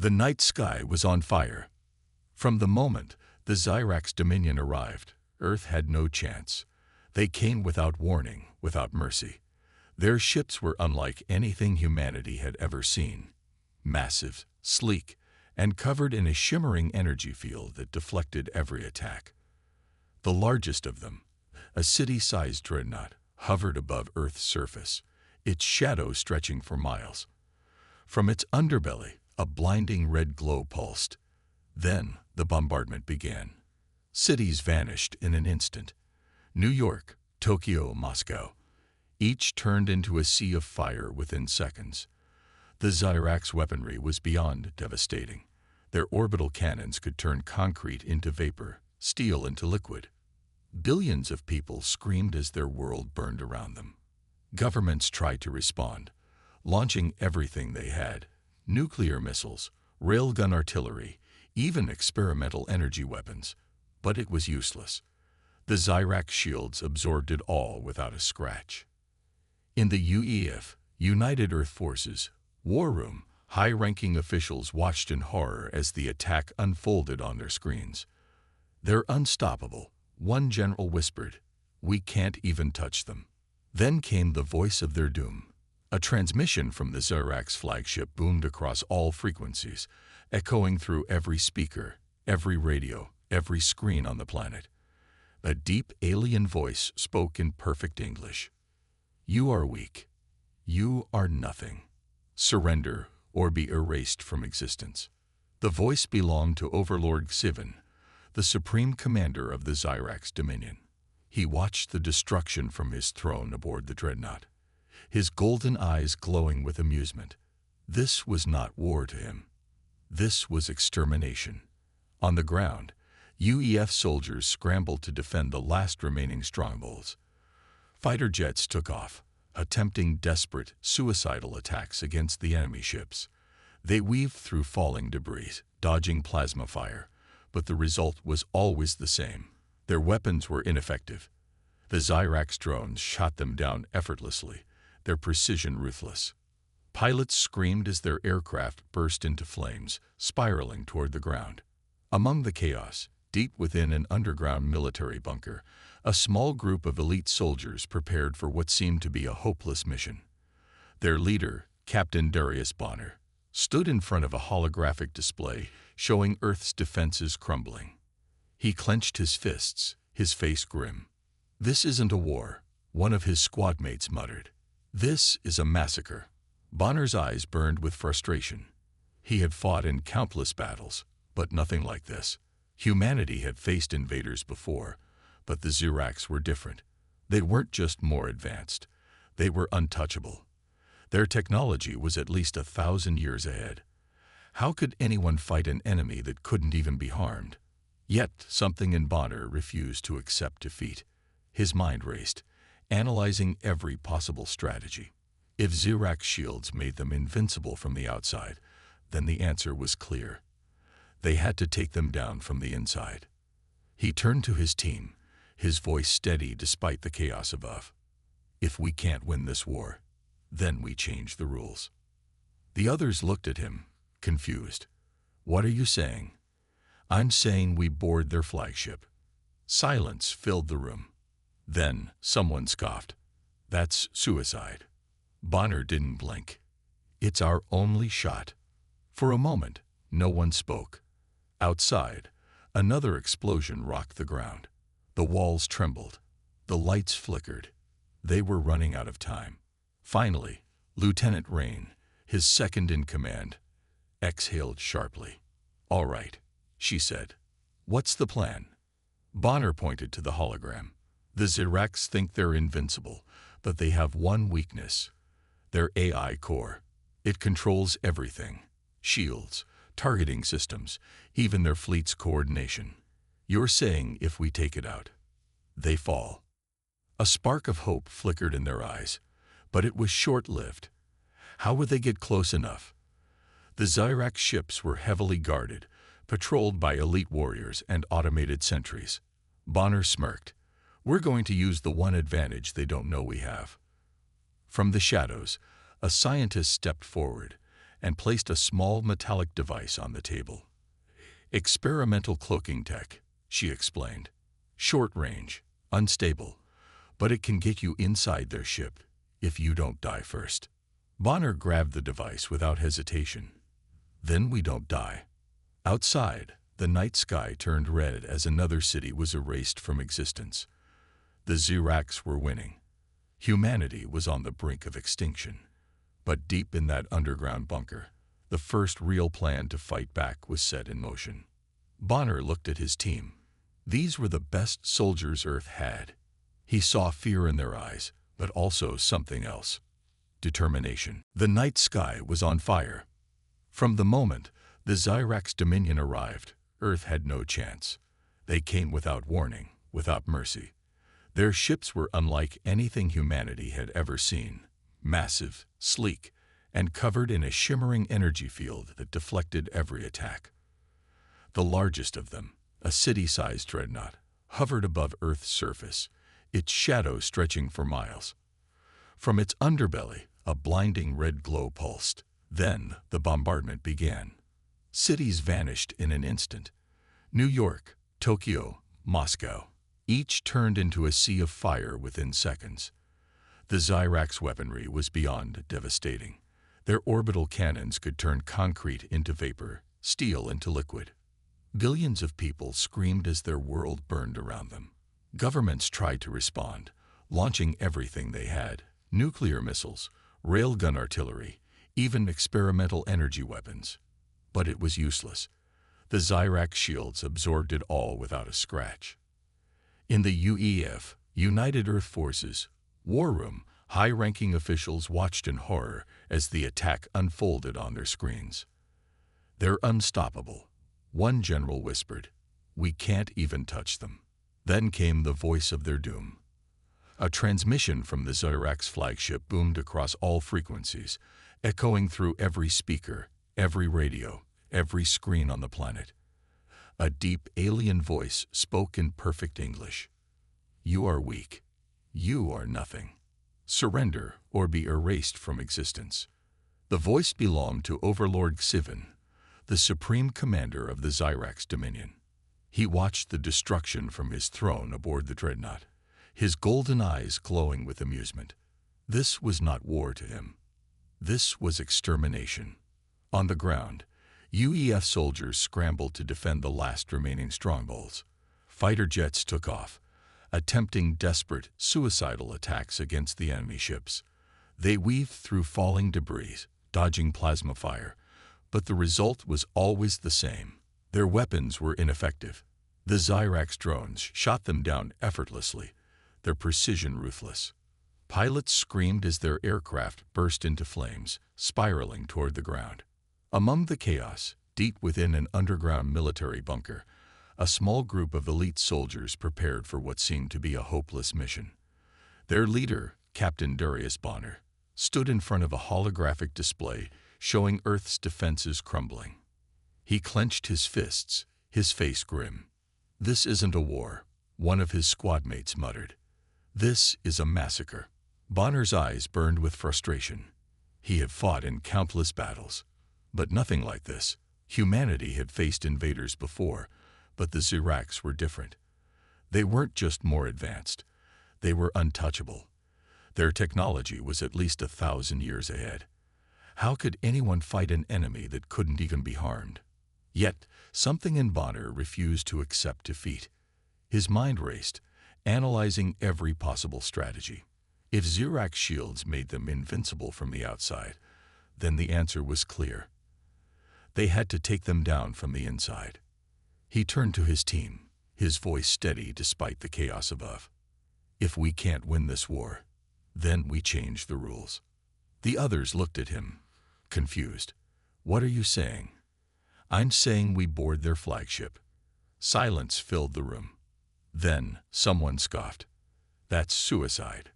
The night sky was on fire. From the moment the Xyrax Dominion arrived, Earth had no chance. They came without warning, without mercy. Their ships were unlike anything humanity had ever seen. Massive, sleek, and covered in a shimmering energy field that deflected every attack. The largest of them, a city-sized dreadnought, hovered above Earth's surface, its shadow stretching for miles. From its underbelly, a blinding red glow pulsed. Then the bombardment began. Cities vanished in an instant. New York, Tokyo, Moscow. Each turned into a sea of fire within seconds. The Xyrax weaponry was beyond devastating. Their orbital cannons could turn concrete into vapor, steel into liquid. Billions of people screamed as their world burned around them. Governments tried to respond, launching everything they had: nuclear missiles, railgun artillery, even experimental energy weapons. But it was useless. The Xyrax shields absorbed it all without a scratch. In the UEF, United Earth Forces, war room, high-ranking officials watched in horror as the attack unfolded on their screens. "They're unstoppable," one general whispered. "We can't even touch them." Then came the voice of their doom. A transmission from the Xyrax flagship boomed across all frequencies, echoing through every speaker, every radio, every screen on the planet. A deep alien voice spoke in perfect English. "You are weak. You are nothing. Surrender or be erased from existence." The voice belonged to Overlord Xivan, the supreme commander of the Xyrax Dominion. He watched the destruction from his throne aboard the dreadnought, his golden eyes glowing with amusement. This was not war to him. This was extermination. On the ground, UEF soldiers scrambled to defend the last remaining strongholds. Fighter jets took off, attempting desperate, suicidal attacks against the enemy ships. They weaved through falling debris, dodging plasma fire, but the result was always the same. Their weapons were ineffective. The Xyrax drones shot them down effortlessly, their precision ruthless. Pilots screamed as their aircraft burst into flames, spiraling toward the ground. Among the chaos, deep within an underground military bunker, a small group of elite soldiers prepared for what seemed to be a hopeless mission. Their leader, Captain Darius Bonner, stood in front of a holographic display showing Earth's defenses crumbling. He clenched his fists, his face grim. "This isn't a war," one of his squad mates muttered. "This is a massacre." Bonner's eyes burned with frustration. He had fought in countless battles, but nothing like this. Humanity had faced invaders before, but the Xyrax were different. They weren't just more advanced. They were untouchable. Their technology was at least 1,000 years ahead. How could anyone fight an enemy that couldn't even be harmed? Yet something in Bonner refused to accept defeat. His mind raced, analyzing every possible strategy. If Xyrax shields made them invincible from the outside, then the answer was clear. They had to take them down from the inside. He turned to his team, his voice steady despite the chaos above. "If we can't win this war, then we change the rules." The others looked at him, confused. "What are you saying?" "I'm saying we board their flagship." Silence filled the room. Then someone scoffed. "That's suicide." Bonner didn't blink. "It's our only shot." For a moment, no one spoke. Outside, another explosion rocked the ground. The walls trembled. The lights flickered. They were running out of time. Finally, Lieutenant Rain, his second in command, exhaled sharply. "All right," she said. "What's the plan?" Bonner pointed to the hologram. "The Xyrax think they're invincible, but they have one weakness: their AI core. It controls everything: shields, targeting systems, even their fleet's coordination. You're saying if we take it out, they fall." A spark of hope flickered in their eyes, but it was short-lived. How would they get close enough? The Xyrax ships were heavily guarded, patrolled by elite warriors and automated sentries. Bonner smirked. "We're going to use the one advantage they don't know we have." From the shadows, a scientist stepped forward, and placed a small metallic device on the table. "Experimental cloaking tech," she explained. "Short range, unstable, but it can get you inside their ship if you don't die first." Bonner grabbed the device without hesitation. "Then we don't die." Outside, the night sky turned red as another city was erased from existence. The Xerax were winning. Humanity was on the brink of extinction. But deep in that underground bunker, the first real plan to fight back was set in motion. Bonner looked at his team. These were the best soldiers Earth had. He saw fear in their eyes, but also something else: determination. The night sky was on fire. From the moment the Xerax Dominion arrived, Earth had no chance. They came without warning, without mercy. Their ships were unlike anything humanity had ever seen: massive, sleek, and covered in a shimmering energy field that deflected every attack. The largest of them, a city-sized dreadnought, hovered above Earth's surface, its shadow stretching for miles. From its underbelly, a blinding red glow pulsed. Then the bombardment began. Cities vanished in an instant. New York, Tokyo, Moscow, each turned into a sea of fire within seconds. The Xerax weaponry was beyond devastating. Their orbital cannons could turn concrete into vapor, steel into liquid. Billions of people screamed as their world burned around them. Governments tried to respond, launching everything they had: nuclear missiles, railgun artillery, even experimental energy weapons. But it was useless. The Xerax shields absorbed it all without a scratch. In the UEF, United Earth Forces, war room, high-ranking officials watched in horror as the attack unfolded on their screens. "They're unstoppable," one general whispered. "We can't even touch them." Then came the voice of their doom. A transmission from the Xerax flagship boomed across all frequencies, echoing through every speaker, every radio, every screen on the planet. A deep alien voice spoke in perfect English. "You are weak. You are nothing. Surrender or be erased from existence." The voice belonged to Overlord Xivan, the supreme commander of the Xerax Dominion. He watched the destruction from his throne aboard the dreadnought, his golden eyes glowing with amusement. This was not war to him. This was extermination. On the ground, UEF soldiers scrambled to defend the last remaining strongholds. Fighter jets took off, attempting desperate, suicidal attacks against the enemy ships. They weaved through falling debris, dodging plasma fire, but the result was always the same. Their weapons were ineffective. The Xerax drones shot them down effortlessly, their precision ruthless. Pilots screamed as their aircraft burst into flames, spiraling toward the ground. Among the chaos, deep within an underground military bunker, a small group of elite soldiers prepared for what seemed to be a hopeless mission. Their leader, Captain Darius Bonner, stood in front of a holographic display showing Earth's defenses crumbling. He clenched his fists, his face grim. "This isn't a war," one of his squad mates muttered. "This is a massacre." Bonner's eyes burned with frustration. He had fought in countless battles, but nothing like this. Humanity had faced invaders before, but the Xerax were different. They weren't just more advanced. They were untouchable. Their technology was at least 1,000 years ahead. How could anyone fight an enemy that couldn't even be harmed? Yet, something in Bonner refused to accept defeat. His mind raced, analyzing every possible strategy. If Xerax shields made them invincible from the outside, then the answer was clear. They had to take them down from the inside. He turned to his team, his voice steady despite the chaos above. "If we can't win this war, then we change the rules." The others looked at him, confused. "What are you saying?" "I'm saying we board their flagship." Silence filled the room. Then someone scoffed. "That's suicide."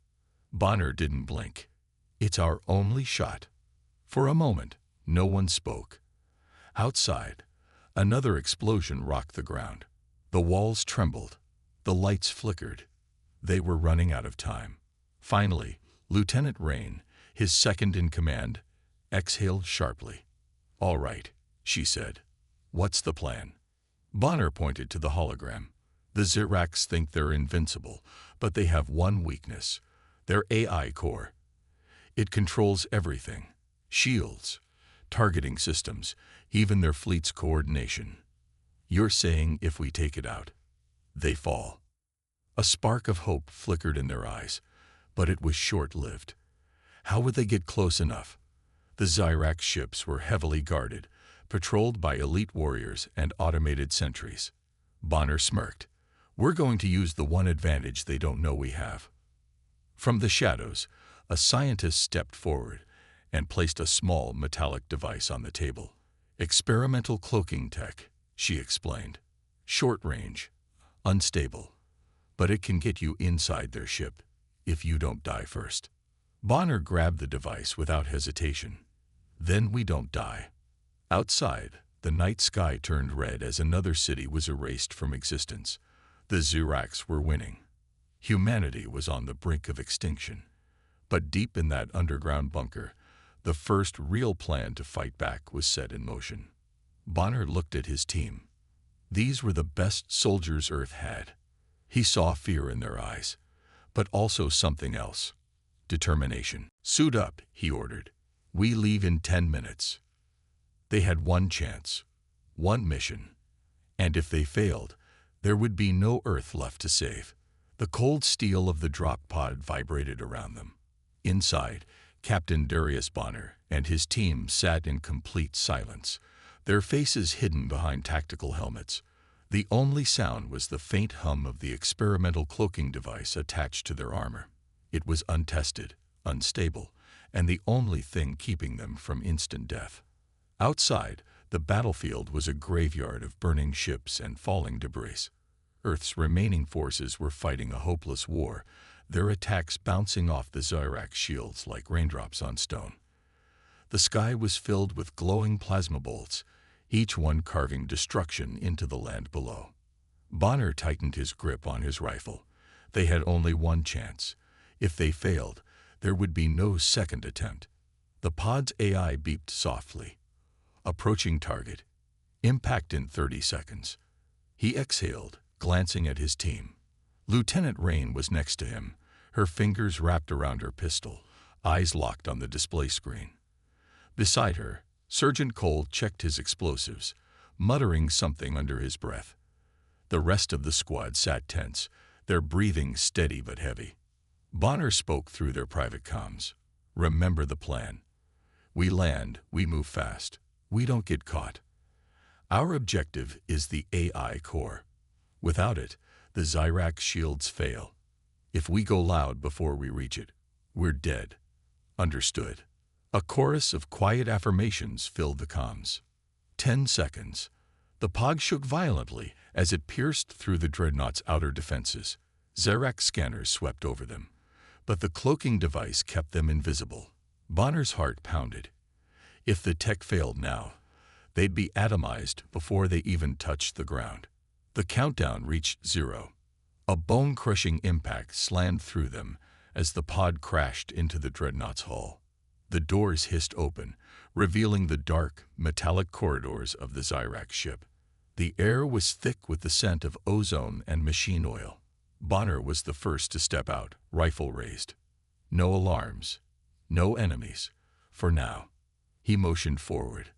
Bonner didn't blink. "It's our only shot." For a moment, no one spoke. Outside, another explosion rocked the ground. The walls trembled. The lights flickered. They were running out of time. Finally, Lieutenant Rain, his second in command, exhaled sharply. "All right," she said. "What's the plan?" Bonner pointed to the hologram. "The Ziracs think they're invincible, but they have one weakness: their AI core. It controls everything: shields, targeting systems, even their fleet's coordination. You're saying if we take it out, they fall?" A spark of hope flickered in their eyes, but it was short-lived. How would they get close enough? The Zirac ships were heavily guarded, patrolled by elite warriors and automated sentries. Bonner smirked. "We're going to use the one advantage they don't know we have." From the shadows, a scientist stepped forward and placed a small metallic device on the table. "Experimental cloaking tech," she explained. "Short range, unstable, but it can get you inside their ship if you don't die first." Bonner grabbed the device without hesitation. "Then we don't die." Outside, the night sky turned red as another city was erased from existence. The Ziracs were winning. Humanity was on the brink of extinction. But deep in that underground bunker, the first real plan to fight back was set in motion. Bonner looked at his team. These were the best soldiers Earth had. He saw fear in their eyes, but also something else: determination. "Suit up," he ordered. "We leave in 10 minutes." They had one chance, one mission, and if they failed, there would be no Earth left to save. The cold steel of the drop pod vibrated around them. Inside, Captain Darius Bonner and his team sat in complete silence, their faces hidden behind tactical helmets. The only sound was the faint hum of the experimental cloaking device attached to their armor. It was untested, unstable, and the only thing keeping them from instant death. Outside, the battlefield was a graveyard of burning ships and falling debris. Earth's remaining forces were fighting a hopeless war, their attacks bouncing off the Zirac shields like raindrops on stone. The sky was filled with glowing plasma bolts, each one carving destruction into the land below. Bonner tightened his grip on his rifle. They had only one chance. If they failed, there would be no second attempt. The pod's AI beeped softly. "Approaching target. Impact in 30 seconds." He exhaled, glancing at his team. Lieutenant Rain was next to him, her fingers wrapped around her pistol, eyes locked on the display screen. Beside her, Sergeant Cole checked his explosives, muttering something under his breath. The rest of the squad sat tense, their breathing steady but heavy. Bonner spoke through their private comms. "Remember the plan. We land, we move fast. We don't get caught. Our objective is the AI core. Without it, the Zirac shields fail. If we go loud before we reach it, we're dead. Understood?" A chorus of quiet affirmations filled the comms. 10 seconds. The pod shook violently as it pierced through the dreadnought's outer defenses. Zirac scanners swept over them, but the cloaking device kept them invisible. Bonner's heart pounded. If the tech failed now, they'd be atomized before they even touched the ground. The countdown reached 0. A bone-crushing impact slammed through them as the pod crashed into the dreadnought's hull. The doors hissed open, revealing the dark, metallic corridors of the Zirac ship. The air was thick with the scent of ozone and machine oil. Bonner was the first to step out, rifle raised. No alarms, no enemies, for now. He motioned forward.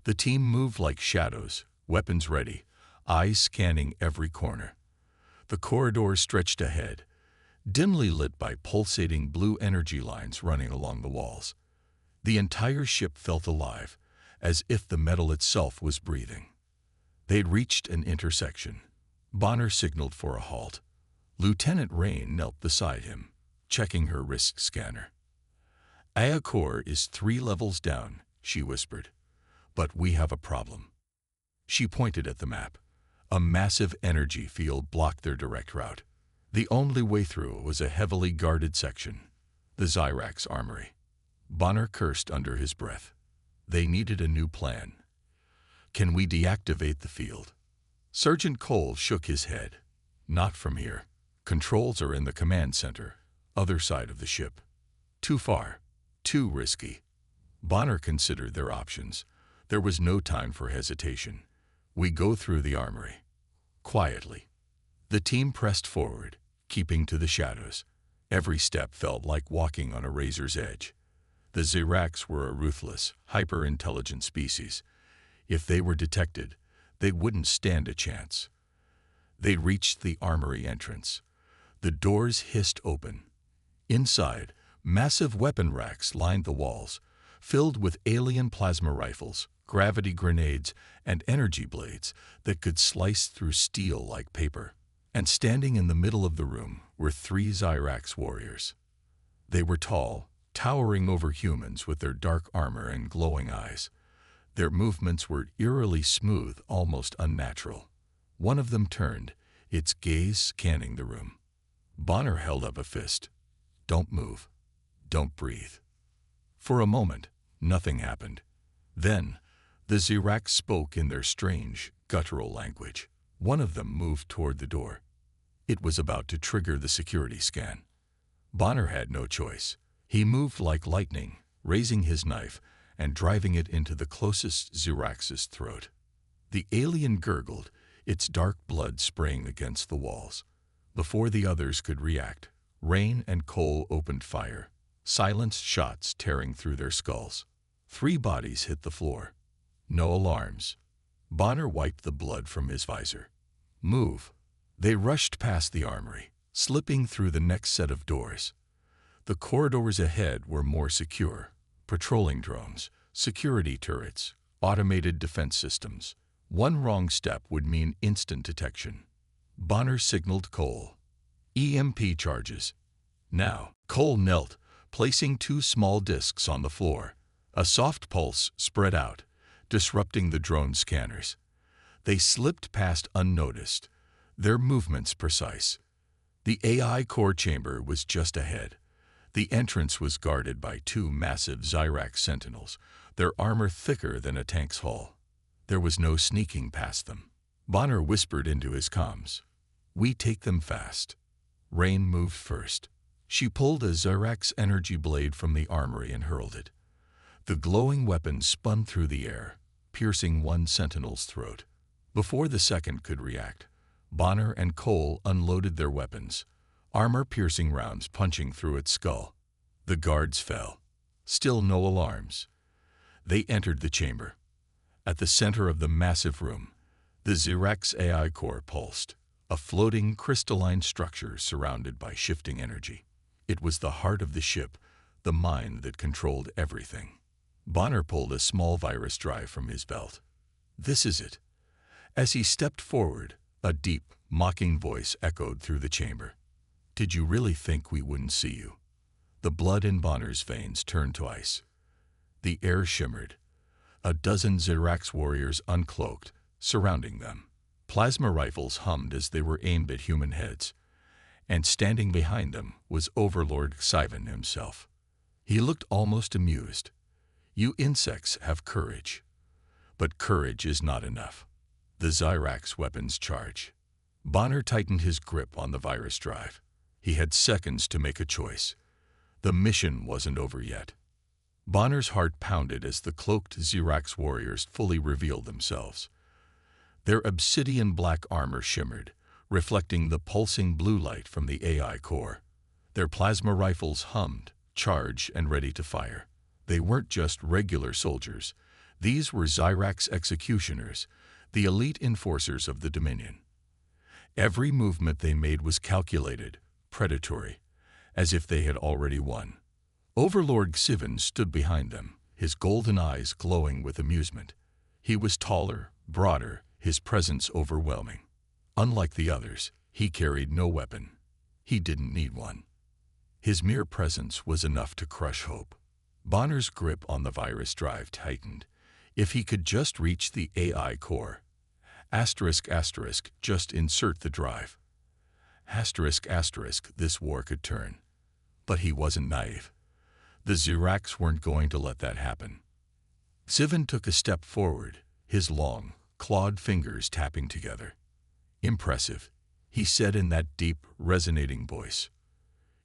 The team moved like shadows, weapons ready, eyes scanning every corner. The corridor stretched ahead, dimly lit by pulsating blue energy lines running along the walls. The entire ship felt alive, as if the metal itself was breathing. They'd reached an intersection. Bonner signaled for a halt. Lieutenant Rain knelt beside him, checking her wrist scanner. "AI core is 3 levels down," she whispered. "But we have a problem." She pointed at the map. A massive energy field blocked their direct route. The only way through was a heavily guarded section, the Zirac's armory. Bonner cursed under his breath. They needed a new plan. "Can we deactivate the field?" Sergeant Cole shook his head. "Not from here. Controls are in the command center, other side of the ship. Too far, too risky." Bonner considered their options. There was no time for hesitation. We go through the armory. Quietly. The team pressed forward, keeping to the shadows. Every step felt like walking on a razor's edge. The Ziracs were a ruthless, hyper-intelligent species. If they were detected, they wouldn't stand a chance. They reached the armory entrance. The doors hissed open. Inside, massive weapon racks lined the walls, filled with alien plasma rifles, gravity grenades, and energy blades that could slice through steel like paper. And standing in the middle of the room were 3 Ziracs warriors. They were tall, towering over humans with their dark armor and glowing eyes. Their movements were eerily smooth, almost unnatural. One of them turned, its gaze scanning the room. Bonner held up a fist. "Don't move. Don't breathe." For a moment, nothing happened. Then, the Ziracs spoke in their strange, guttural language. One of them moved toward the door. It was about to trigger the security scan. Bonner had no choice. He moved like lightning, raising his knife and driving it into the closest Zirac's throat. The alien gurgled, its dark blood spraying against the walls. Before the others could react, Rain and Cole opened fire, silenced shots tearing through their skulls. 3 bodies hit the floor. No alarms. Bonner wiped the blood from his visor. "Move." They rushed past the armory, slipping through the next set of doors. The corridors ahead were more secure. Patrolling drones, security turrets, automated defense systems. One wrong step would mean instant detection. Bonner signaled Cole. "EMP charges." Now, Cole knelt, placing 2 small discs on the floor. A soft pulse spread out, disrupting the drone scanners. They slipped past unnoticed, their movements precise. The AI core chamber was just ahead. The entrance was guarded by 2 massive Zirac sentinels, their armor thicker than a tank's hull. There was no sneaking past them. Bonner whispered into his comms. "We take them fast." Rain moved first. She pulled a Zirac's energy blade from the armory and hurled it. The glowing weapon spun through the air, piercing one sentinel's throat. Before the second could react, Bonner and Cole unloaded their weapons, armor-piercing rounds punching through its skull. The guards fell. Still no alarms. They entered the chamber. At the center of the massive room, the Zirac's AI core pulsed, a floating crystalline structure surrounded by shifting energy. It was the heart of the ship, the mind that controlled everything. Bonner pulled a small virus drive from his belt. "This is it." As he stepped forward, a deep, mocking voice echoed through the chamber. "Did you really think we wouldn't see you?" The blood in Bonner's veins turned to ice. The air shimmered. A dozen Ziracs warriors uncloaked, surrounding them. Plasma rifles hummed as they were aimed at human heads. And standing behind them was Overlord Xivan himself. He looked almost amused. "You insects have courage. But courage is not enough." The Zirac's weapons charge. Bonner tightened his grip on the virus drive. He had seconds to make a choice. The mission wasn't over yet. Bonner's heart pounded as the cloaked Zirac's warriors fully revealed themselves. Their obsidian-black armor shimmered, reflecting the pulsing blue light from the AI core. Their plasma rifles hummed, charged and ready to fire. They weren't just regular soldiers. These were Zirac's executioners, the elite enforcers of the Dominion. Every movement they made was calculated, predatory, as if they had already won. Overlord Xivan stood behind them, his golden eyes glowing with amusement. He was taller, broader, his presence overwhelming. Unlike the others, he carried no weapon. He didn't need one. His mere presence was enough to crush hope. Bonner's grip on the virus drive tightened. If he could just reach the AI core. Asterisk, just insert the drive. Asterisk, this war could turn. But he wasn't naive. The Ziracs weren't going to let that happen. Xivan took a step forward, his long, clawed fingers tapping together. "Impressive," he said in that deep, resonating voice.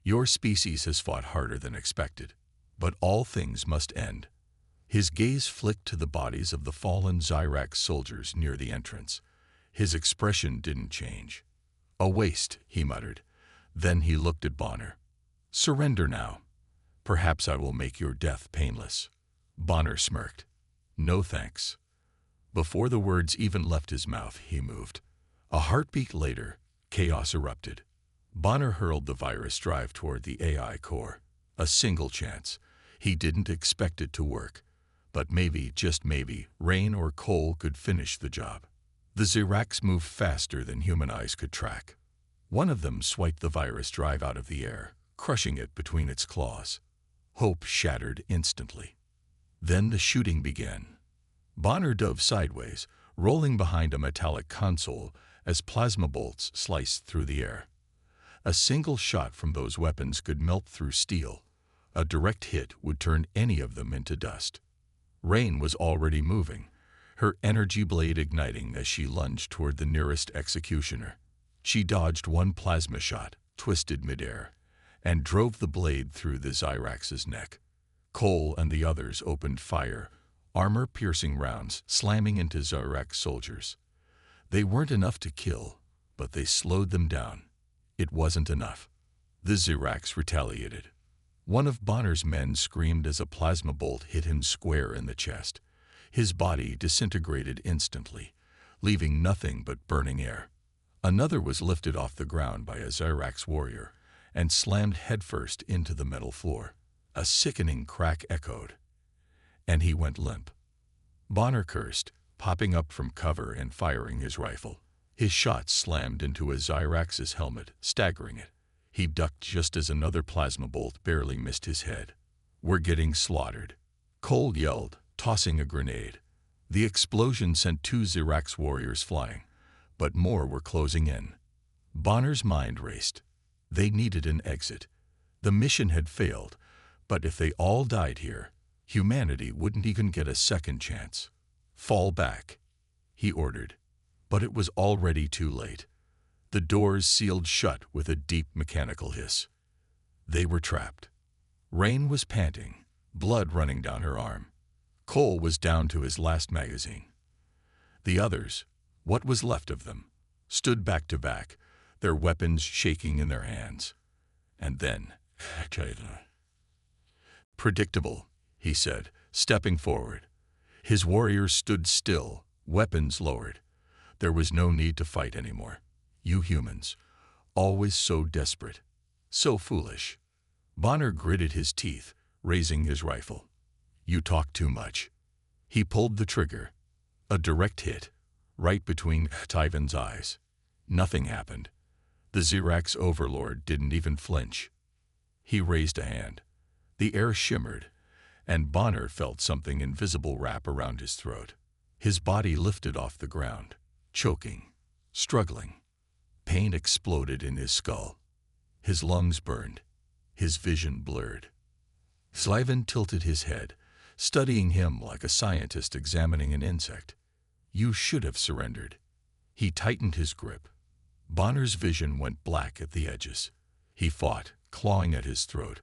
"Your species has fought harder than expected, but all things must end. His gaze flicked to the bodies of the fallen Zyrax soldiers near the entrance. His expression didn't change. "A waste," he muttered. Then he looked at Bonner. "Surrender now. Perhaps I will make your death painless." Bonner smirked. "No thanks." Before the words even left his mouth, he moved. A heartbeat later, chaos erupted. Bonner hurled the virus drive toward the AI core. A single chance. He didn't expect it to work. But maybe, just maybe, Rain or Cole could finish the job. The Zyrax moved faster than human eyes could track. One of them swiped the virus drive out of the air, crushing it between its claws. Hope shattered instantly. Then the shooting began. Bonner dove sideways, rolling behind a metallic console as plasma bolts sliced through the air. A single shot from those weapons could melt through steel. A direct hit would turn any of them into dust. Rain was already moving, her energy blade igniting as she lunged toward the nearest executioner. She dodged one plasma shot, twisted midair, and drove the blade through the Zyrax's neck. Cole and the others opened fire, armor-piercing rounds slamming into Zyrax soldiers. They weren't enough to kill, but they slowed them down. It wasn't enough. The Zyrax retaliated. One of Bonner's men screamed as a plasma bolt hit him square in the chest. His body disintegrated instantly, leaving nothing but burning air. Another was lifted off the ground by a Zyrax warrior and slammed headfirst into the metal floor. A sickening crack echoed, and he went limp. Bonner cursed, popping up from cover and firing his rifle. His shot slammed into a Zyrax's helmet, staggering it. He ducked just as another plasma bolt barely missed his head. "We're getting slaughtered," Cole yelled, tossing a grenade. The explosion sent two Zyrax warriors flying, but more were closing in. Bonner's mind raced. They needed an exit. The mission had failed, but if they all died here, humanity wouldn't even get a second chance. "Fall back," he ordered, but it was already too late. The doors sealed shut with a deep mechanical hiss. They were trapped. Rain was panting, blood running down her arm. Cole was down to his last magazine. The others, what was left of them, stood back to back, their weapons shaking in their hands. And then, "Predictable," he said, stepping forward. His warriors stood still, weapons lowered. There was no need to fight anymore. You humans, always so desperate, so foolish. Bonner gritted his teeth, raising his rifle. "You talk too much." He pulled the trigger. A direct hit, right between Tyvan's eyes. Nothing happened. The Zyrax overlord didn't even flinch. He raised a hand. The air shimmered, and Bonner felt something invisible wrap around his throat. His body lifted off the ground, choking, struggling. Pain exploded in his skull. His lungs burned. His vision blurred. Slyvan tilted his head, studying him like a scientist examining an insect. "You should have surrendered." He tightened his grip. Bonner's vision went black at the edges. He fought, clawing at his throat,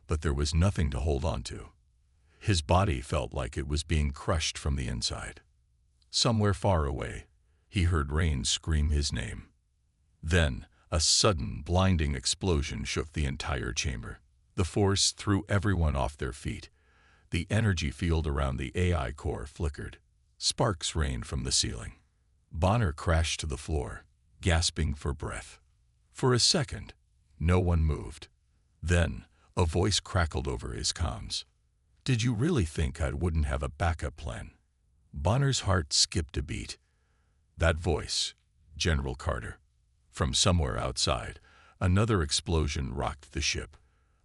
but there was nothing to hold on to. His body felt like it was being crushed from the inside. Somewhere far away, he heard Rain scream his name. Then, a sudden, blinding explosion shook the entire chamber. The force threw everyone off their feet. The energy field around the AI core flickered. Sparks rained from the ceiling. Bonner crashed to the floor, gasping for breath. For a second, no one moved. Then, a voice crackled over his comms. "Did you really think I wouldn't have a backup plan?" Bonner's heart skipped a beat. That voice, General Carter. From somewhere outside, another explosion rocked the ship.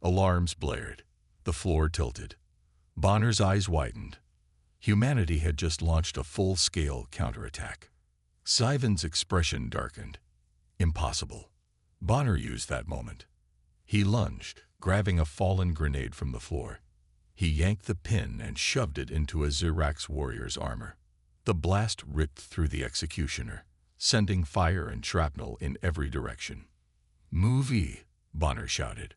Alarms blared. The floor tilted. Bonner's eyes widened. Humanity had just launched a full-scale counterattack. Slyvan's expression darkened. Impossible. Bonner used that moment. He lunged, grabbing a fallen grenade from the floor. He yanked the pin and shoved it into a Zyrax warrior's armor. The blast ripped through the executioner, sending fire and shrapnel in every direction. "Move-y," Bonner shouted.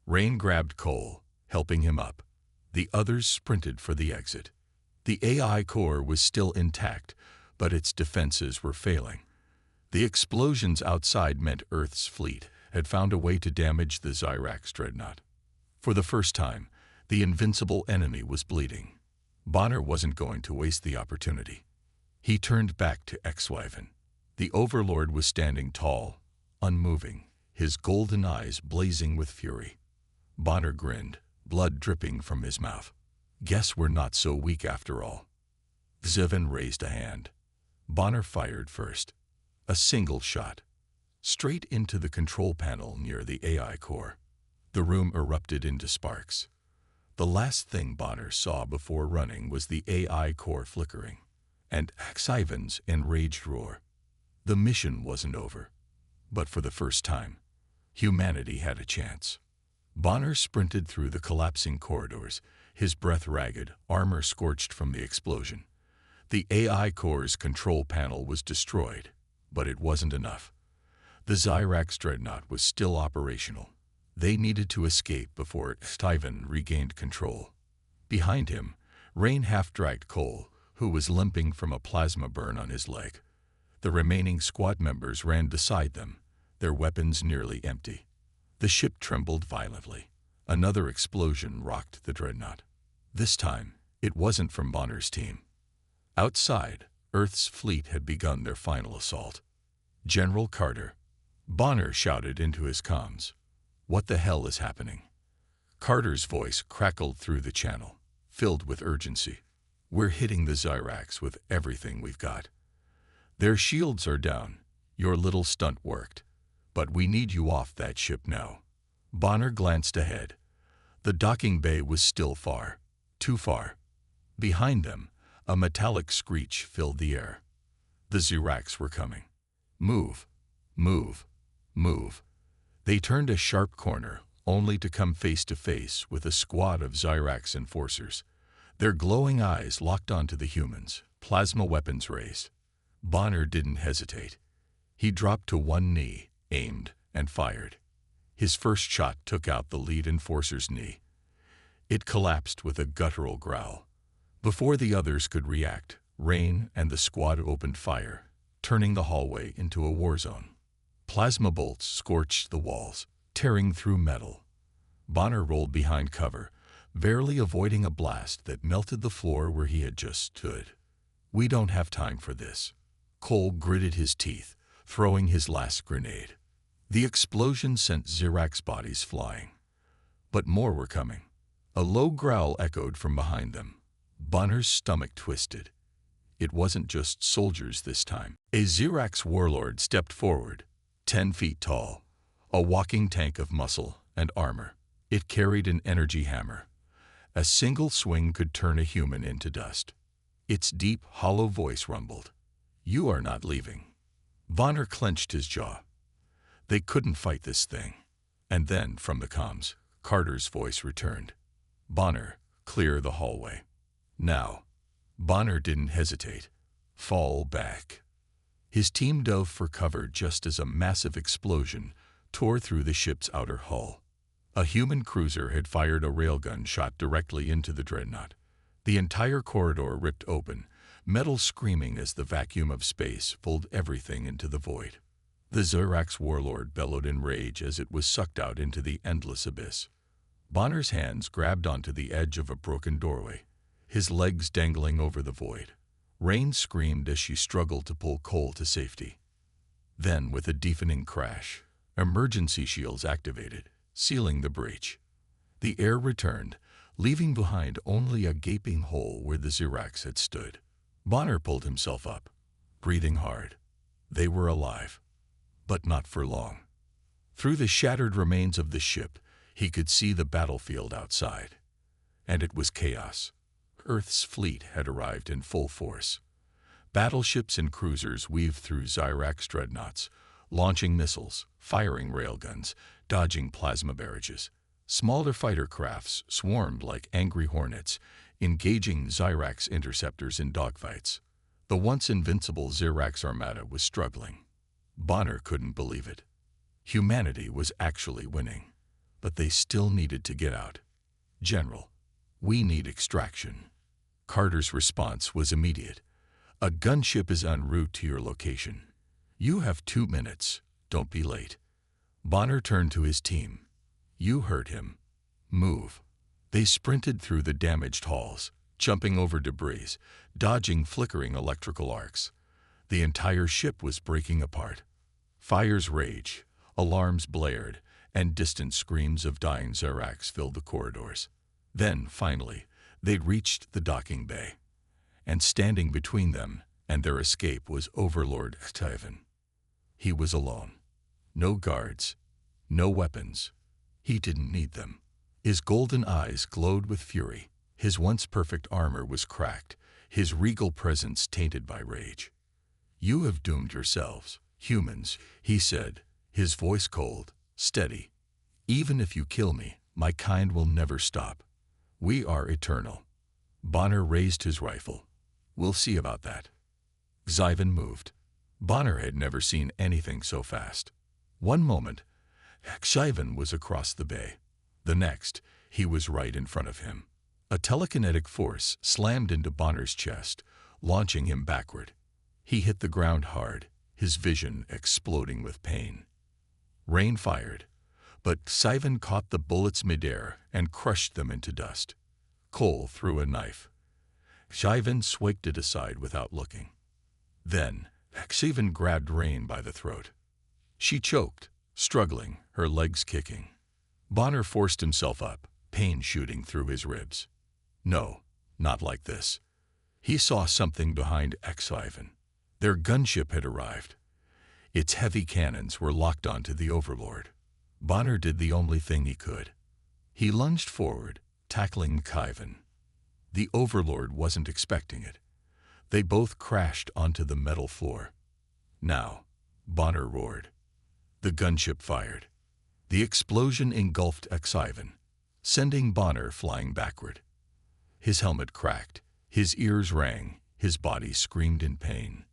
Rain grabbed Cole, helping him up. The others sprinted for the exit. The AI core was still intact, but its defenses were failing. The explosions outside meant Earth's fleet had found a way to damage the Xyrax dreadnought. For the first time, the invincible enemy was bleeding. Bonner wasn't going to waste the opportunity. He turned back to X-Wyvern. The Overlord was standing tall, unmoving, his golden eyes blazing with fury. Bonner grinned, blood dripping from his mouth. Guess we're not so weak after all. Zivin raised a hand. Bonner fired first. A single shot. Straight into the control panel near the AI core. The room erupted into sparks. The last thing Bonner saw before running was the AI core flickering, and X-Wyvern's enraged roar. The mission wasn't over. But for the first time, humanity had a chance. Bonner sprinted through the collapsing corridors, his breath ragged, armor scorched from the explosion. The AI core's control panel was destroyed, but it wasn't enough. The Xyrax dreadnought was still operational. They needed to escape before X-Wyvern regained control. Behind him, Rain half-dragged Cole, who was limping from a plasma burn on his leg. The remaining squad members ran beside them, their weapons nearly empty. The ship trembled violently. Another explosion rocked the dreadnought. This time, it wasn't from Bonner's team. Outside, Earth's fleet had begun their final assault. General Carter. Bonner shouted into his comms. What the hell is happening? Carter's voice crackled through the channel, filled with urgency. We're hitting the Xyrax with everything we've got. Their shields are down. Your little stunt worked. But we need you off that ship now. Bonner glanced ahead. The docking bay was still far. Too far. Behind them, a metallic screech filled the air. The Xyrax were coming. Move. Move. Move. They turned a sharp corner, only to come face to face with a squad of Xyrax enforcers. Their glowing eyes locked onto the humans, plasma weapons raised. Bonner didn't hesitate. He dropped to one knee, aimed, and fired. His first shot took out the lead enforcer's knee. It collapsed with a guttural growl. Before the others could react, Rain and the squad opened fire, turning the hallway into a war zone. Plasma bolts scorched the walls, tearing through metal. Bonner rolled behind cover, barely avoiding a blast that melted the floor where he had just stood. We don't have time for this. Cole gritted his teeth, throwing his last grenade. The explosion sent Xyrax bodies flying. But more were coming. A low growl echoed from behind them. Bonner's stomach twisted. It wasn't just soldiers this time. A Xyrax warlord stepped forward, 10 feet tall, a walking tank of muscle and armor. It carried an energy hammer. A single swing could turn a human into dust. Its deep, hollow voice rumbled. You are not leaving. Bonner clenched his jaw. They couldn't fight this thing. And then, from the comms, Carter's voice returned. Bonner, clear the hallway. Now. Bonner didn't hesitate. Fall back. His team dove for cover just as a massive explosion tore through the ship's outer hull. A human cruiser had fired a railgun shot directly into the dreadnought. The entire corridor ripped open, metal screaming as the vacuum of space pulled everything into the void. The Xyrax warlord bellowed in rage as it was sucked out into the endless abyss. Bonner's hands grabbed onto the edge of a broken doorway, his legs dangling over the void. Rain screamed as she struggled to pull Cole to safety. Then, with a deafening crash, emergency shields activated, sealing the breach. The air returned, leaving behind only a gaping hole where the Xyrax had stood. Bonner pulled himself up, breathing hard. They were alive, but not for long. Through the shattered remains of the ship, he could see the battlefield outside. And it was chaos. Earth's fleet had arrived in full force. Battleships and cruisers weaved through Xyrax dreadnoughts, launching missiles, firing railguns, dodging plasma barrages. Smaller fighter crafts swarmed like angry hornets, engaging Xyrax interceptors in dogfights. The once invincible Xyrax armada was struggling. Bonner couldn't believe it. Humanity was actually winning, but they still needed to get out. General, We need extraction. Carter's response was immediate. A gunship is en route to your location. You have 2 minutes. Don't be late. Bonner turned to his team. You heard him. Move. They sprinted through the damaged halls, jumping over debris, dodging flickering electrical arcs. The entire ship was breaking apart. Fires raged, alarms blared, and distant screams of dying Zirax filled the corridors. Then, finally, they reached the docking bay. And standing between them and their escape was Overlord Tivan. He was alone. No guards, no weapons. He didn't need them. His golden eyes glowed with fury. His once perfect armor was cracked, his regal presence tainted by rage. You have doomed yourselves, humans, he said, his voice cold, steady. Even if you kill me, my kind will never stop. We are eternal. Bonner raised his rifle. We'll see about that. Xivan moved. Bonner had never seen anything so fast. One moment, Xivan was across the bay. The next, he was right in front of him. A telekinetic force slammed into Bonner's chest, launching him backward. He hit the ground hard, his vision exploding with pain. Rain fired, but Xivan caught the bullets midair and crushed them into dust. Cole threw a knife. Xivan swiped it aside without looking. Then, Xivan grabbed Rain by the throat. She choked, struggling, her legs kicking. Bonner forced himself up, pain shooting through his ribs. No, not like this. He saw something behind Xivan. Their gunship had arrived. Its heavy cannons were locked onto the Overlord. Bonner did the only thing he could. He lunged forward, tackling Xivan. The Overlord wasn't expecting it. They both crashed onto the metal floor. Now, Bonner roared. The gunship fired. The explosion engulfed Xivan, sending Bonner flying backward. His helmet cracked, his ears rang, his body screamed in pain.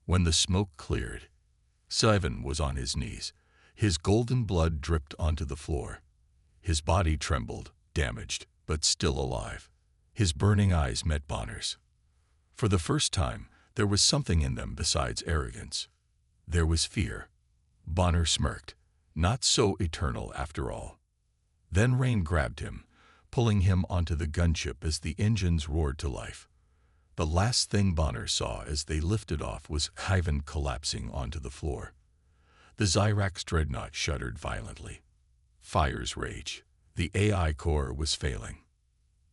When the smoke cleared, Xivan was on his knees. His golden blood dripped onto the floor. His body trembled, damaged, but still alive. His burning eyes met Bonner's. For the first time, there was something in them besides arrogance. There was fear. Bonner smirked. Not so eternal after all. Then Rain grabbed him, pulling him onto the gunship as the engines roared to life. The last thing Bonner saw as they lifted off was Xivan collapsing onto the floor. The Zirax dreadnought shuddered violently. Fires raged. The AI core was failing.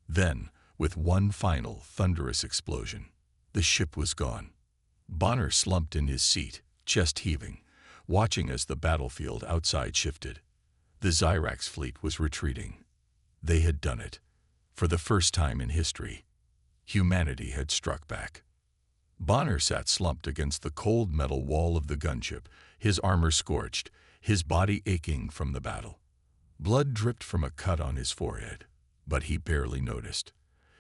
Then, with one final thunderous explosion, the ship was gone. Bonner slumped in his seat, chest heaving, watching as the battlefield outside shifted. The Zirax fleet was retreating. They had done it. For the first time in history, humanity had struck back. Bonner sat slumped against the cold metal wall of the gunship, his armor scorched, his body aching from the battle. Blood dripped from a cut on his forehead, but he barely noticed.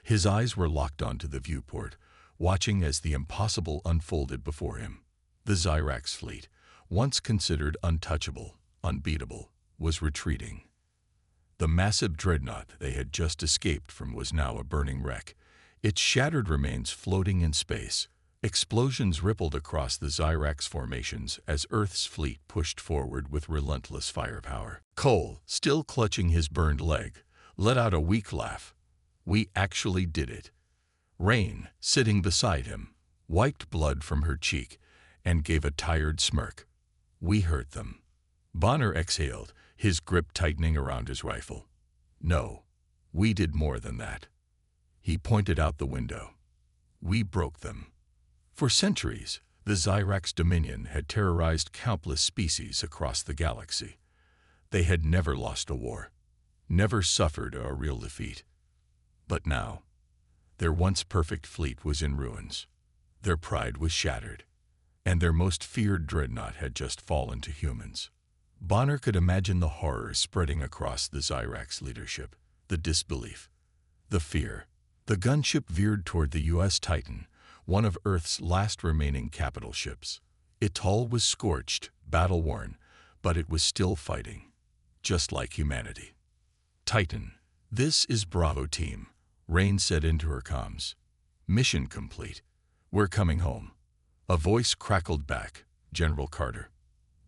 His eyes were locked onto the viewport, watching as the impossible unfolded before him. The Zirax fleet, once considered untouchable, unbeatable, was retreating. The massive dreadnought they had just escaped from was now a burning wreck, its shattered remains floating in space. Explosions rippled across the Zirax formations as Earth's fleet pushed forward with relentless firepower. Cole, still clutching his burned leg, let out a weak laugh. We actually did it. Rain, sitting beside him, wiped blood from her cheek and gave a tired smirk. We hurt them. Bonner exhaled, his grip tightening around his rifle. No, we did more than that. He pointed out the window. We broke them. For centuries, the Zirax Dominion had terrorized countless species across the galaxy. They had never lost a war, never suffered a real defeat. But now, their once perfect fleet was in ruins. Their pride was shattered, and their most feared dreadnought had just fallen to humans. Bonner could imagine the horror spreading across the Zirax leadership, the disbelief, the fear. The gunship veered toward the U.S. Titan, one of Earth's last remaining capital ships. Its hull was scorched, battle-worn, but it was still fighting, just like humanity. Titan, this is Bravo Team. Rain said into her comms. Mission complete. We're coming home. A voice crackled back. General Carter.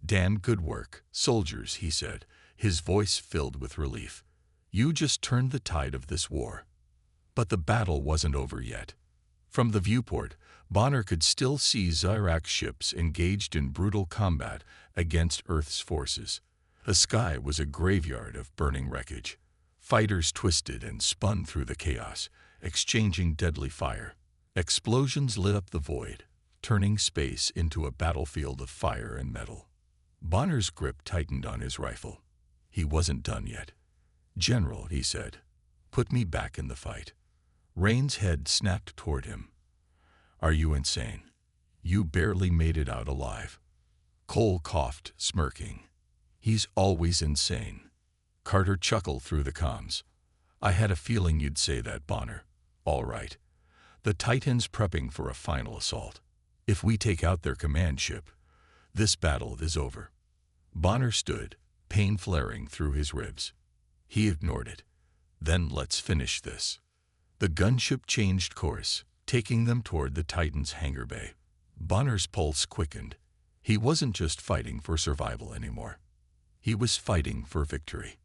Damn good work, soldiers, he said, his voice filled with relief. You just turned the tide of this war. But the battle wasn't over yet. From the viewport, Bonner could still see Zyrax ships engaged in brutal combat against Earth's forces. The sky was a graveyard of burning wreckage. Fighters twisted and spun through the chaos, exchanging deadly fire. Explosions lit up the void, turning space into a battlefield of fire and metal. Bonner's grip tightened on his rifle. He wasn't done yet. General, he said, put me back in the fight. Rain's head snapped toward him. Are you insane? You barely made it out alive. Cole coughed, smirking. He's always insane. Carter chuckled through the comms. I had a feeling you'd say that, Bonner. All right. The Titan's prepping for a final assault. If we take out their command ship, this battle is over. Bonner stood, pain flaring through his ribs. He ignored it. Then let's finish this. The gunship changed course, taking them toward the Titan's hangar bay. Bonner's pulse quickened. He wasn't just fighting for survival anymore. He was fighting for victory.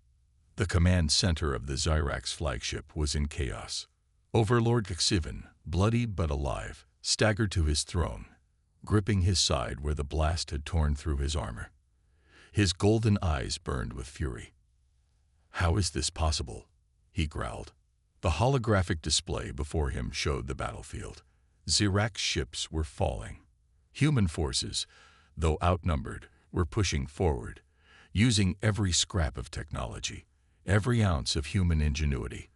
The command center of the Zyrax flagship was in chaos. Overlord Xivan, bloody but alive, staggered to his throne, gripping his side where the blast had torn through his armor. His golden eyes burned with fury. How is this possible? He growled. The holographic display before him showed the battlefield. Zyrax ships were falling. Human forces, though outnumbered, were pushing forward, using every scrap of technology, every ounce of human ingenuity,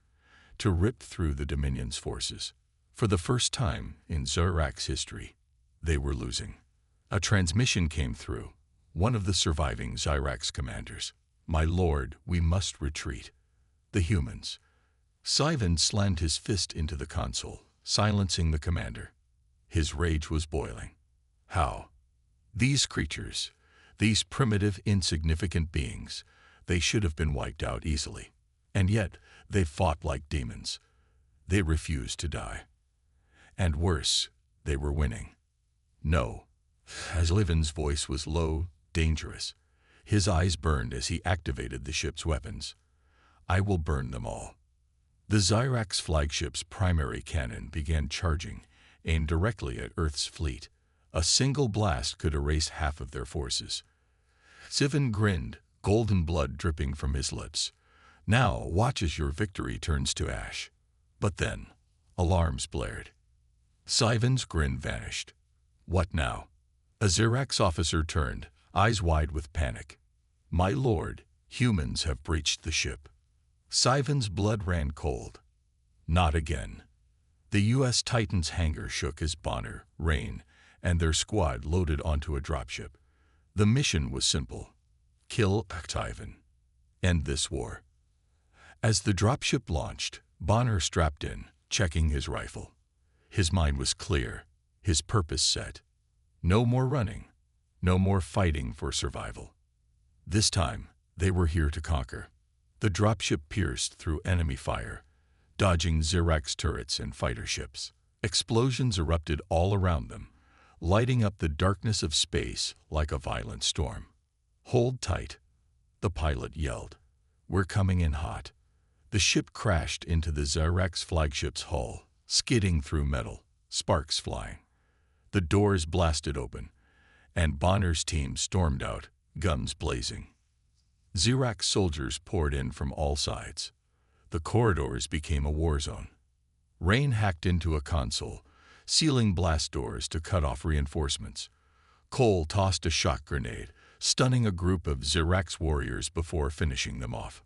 to rip through the Dominion's forces. For the first time in Zyrax history, they were losing. A transmission came through, one of the surviving Zyrax commanders. My lord, we must retreat. The humans. Sivan slammed his fist into the console, silencing the commander. His rage was boiling. How? These creatures, these primitive, insignificant beings, they should have been wiped out easily. And yet, they fought like demons. They refused to die. And worse, they were winning. No. Aslivan's voice was low, dangerous. His eyes burned as he activated the ship's weapons. I will burn them all. The Zyrax flagship's primary cannon began charging, aimed directly at Earth's fleet. A single blast could erase half of their forces. Sivan grinned, golden blood dripping from his lips. Now watch as your victory turns to ash. But then, alarms blared. Sivan's grin vanished. What now? A Zyrax officer turned, eyes wide with panic. My lord, humans have breached the ship. Sivan's blood ran cold. Not again. The U.S. Titan's hangar shook as Bonner, Rain, and their squad loaded onto a dropship. The mission was simple. Kill Titan. End this war. As the dropship launched, Bonner strapped in, checking his rifle. His mind was clear, his purpose set. No more running, no more fighting for survival. This time, they were here to conquer. The dropship pierced through enemy fire, dodging Zyrax turrets and fighter ships. Explosions erupted all around them, lighting up the darkness of space like a violent storm. Hold tight, the pilot yelled. We're coming in hot. The ship crashed into the Zyrax flagship's hull, skidding through metal, sparks flying. The doors blasted open, and Bonner's team stormed out, guns blazing. Zyrax soldiers poured in from all sides. The corridors became a war zone. Rain hacked into a console, sealing blast doors to cut off reinforcements. Cole tossed a shock grenade, stunning a group of Zyrax warriors before finishing them off.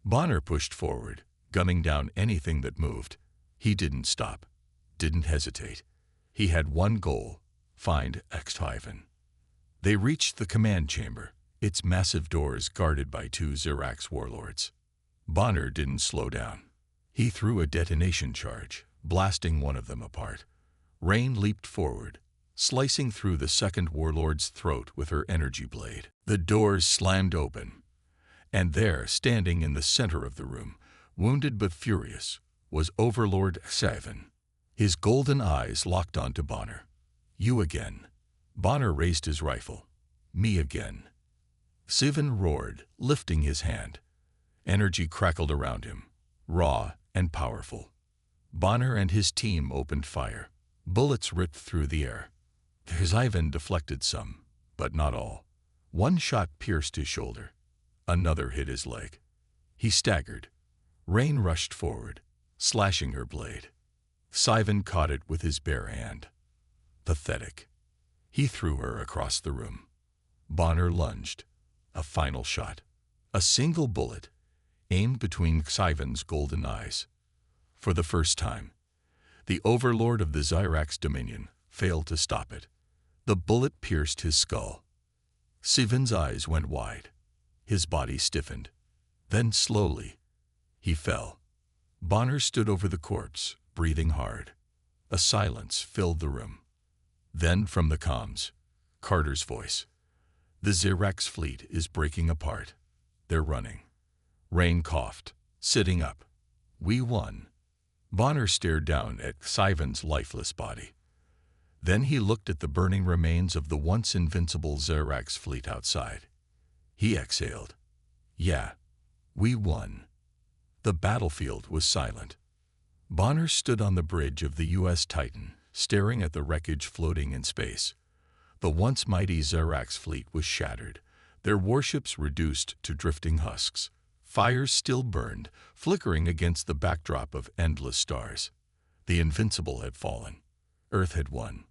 Bonner pushed forward, gunning down anything that moved. He didn't stop, didn't hesitate. He had one goal: find Titan. They reached the command chamber, its massive doors guarded by two Zyrax warlords. Bonner didn't slow down. He threw a detonation charge, blasting one of them apart. Rain leaped forward, slicing through the second warlord's throat with her energy blade. The doors slammed open, and there, standing in the center of the room, wounded but furious, was Overlord Sivan. His golden eyes locked onto Bonner. "You again." Bonner raised his rifle. "Me again." Sivan roared, lifting his hand. Energy crackled around him, raw and powerful. Bonner and his team opened fire. Bullets ripped through the air. Sivan deflected some, but not all. One shot pierced his shoulder. Another hit his leg. He staggered. Rain rushed forward, slashing her blade. Sivan caught it with his bare hand. Pathetic. He threw her across the room. Bonner lunged. A final shot. A single bullet, aimed between Sivan's golden eyes. For the first time, the overlord of the Zyrax Dominion failed to stop it. The bullet pierced his skull. Sivan's eyes went wide. His body stiffened. Then slowly, he fell. Bonner stood over the corpse, breathing hard. A silence filled the room. Then from the comms, Carter's voice. "The Zyrax fleet is breaking apart. They're running." Rain coughed, sitting up. "We won." Bonner stared down at Sivan's lifeless body. Then he looked at the burning remains of the once invincible Zyrax fleet outside. He exhaled. "Yeah, we won." The battlefield was silent. Bonner stood on the bridge of the U.S. Titan, staring at the wreckage floating in space. The once mighty Zyrax fleet was shattered, their warships reduced to drifting husks. Fires still burned, flickering against the backdrop of endless stars. The Invincible had fallen. Earth had won.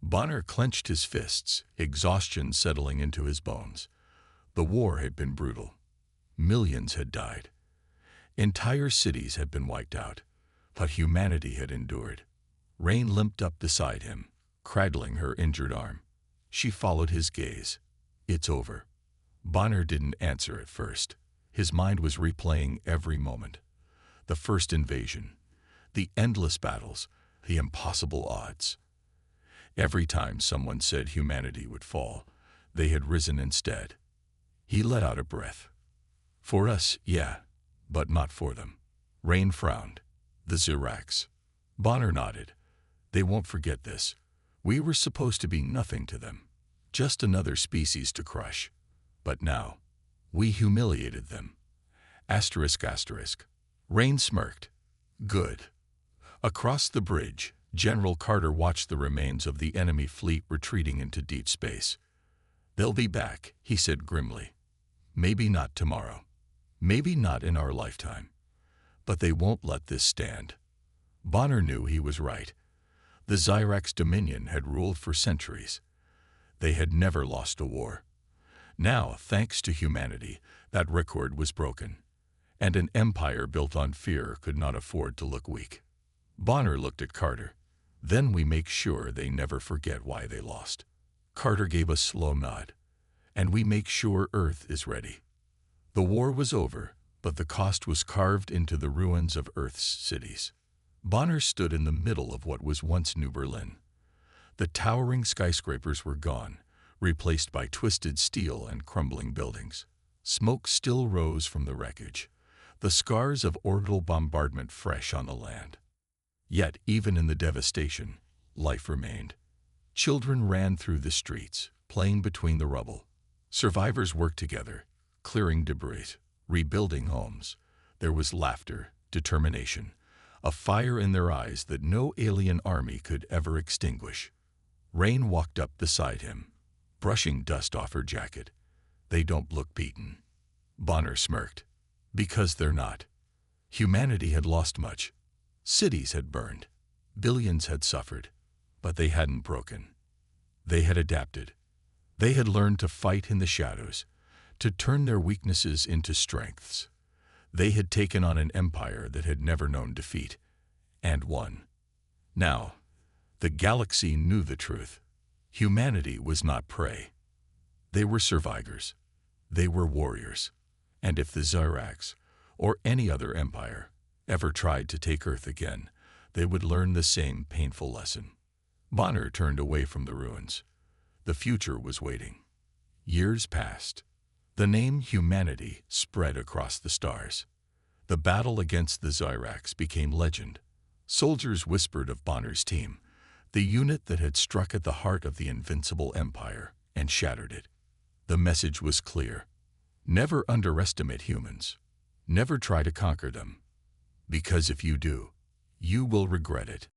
Bonner clenched his fists, exhaustion settling into his bones. The war had been brutal. Millions had died. Entire cities had been wiped out, but humanity had endured. Rain limped up beside him, cradling her injured arm. She followed his gaze. "It's over." Bonner didn't answer at first. His mind was replaying every moment. The first invasion, the endless battles, the impossible odds. Every time someone said humanity would fall, they had risen instead. He let out a breath. "For us, yeah, but not for them." Rain frowned. "The Zyrax." Bonner nodded. "They won't forget this. We were supposed to be nothing to them, just another species to crush. But now, we humiliated them." Asterisk, asterisk. Rain smirked. "Good." Across the bridge, General Carter watched the remains of the enemy fleet retreating into deep space. "They'll be back," he said grimly. "Maybe not tomorrow. Maybe not in our lifetime. But they won't let this stand." Bonner knew he was right. The Zyrax Dominion had ruled for centuries. They had never lost a war. Now, thanks to humanity, that record was broken. And an empire built on fear could not afford to look weak. Bonner looked at Carter. "Then we make sure they never forget why they lost." Carter gave a slow nod. "And we make sure Earth is ready." The war was over, but the cost was carved into the ruins of Earth's cities. Bonner stood in the middle of what was once New Berlin. The towering skyscrapers were gone, replaced by twisted steel and crumbling buildings. Smoke still rose from the wreckage, the scars of orbital bombardment fresh on the land. Yet, even in the devastation, life remained. Children ran through the streets, playing between the rubble. Survivors worked together, clearing debris, rebuilding homes. There was laughter, determination, a fire in their eyes that no alien army could ever extinguish. Rain walked up beside him, brushing dust off her jacket. "They don't look beaten." Bonner smirked. "Because they're not." Humanity had lost much. Cities had burned. Billions had suffered. But they hadn't broken. They had adapted. They had learned to fight in the shadows, to turn their weaknesses into strengths. They had taken on an empire that had never known defeat, and won. Now, the galaxy knew the truth. Humanity was not prey. They were survivors. They were warriors. And if the Zyrax, or any other empire, ever tried to take Earth again, they would learn the same painful lesson. Bonner turned away from the ruins. The future was waiting. Years passed. The name humanity spread across the stars. The battle against the Zyrax became legend. Soldiers whispered of Bonner's team, the unit that had struck at the heart of the Invincible Empire and shattered it. The message was clear. Never underestimate humans. Never try to conquer them. Because if you do, you will regret it.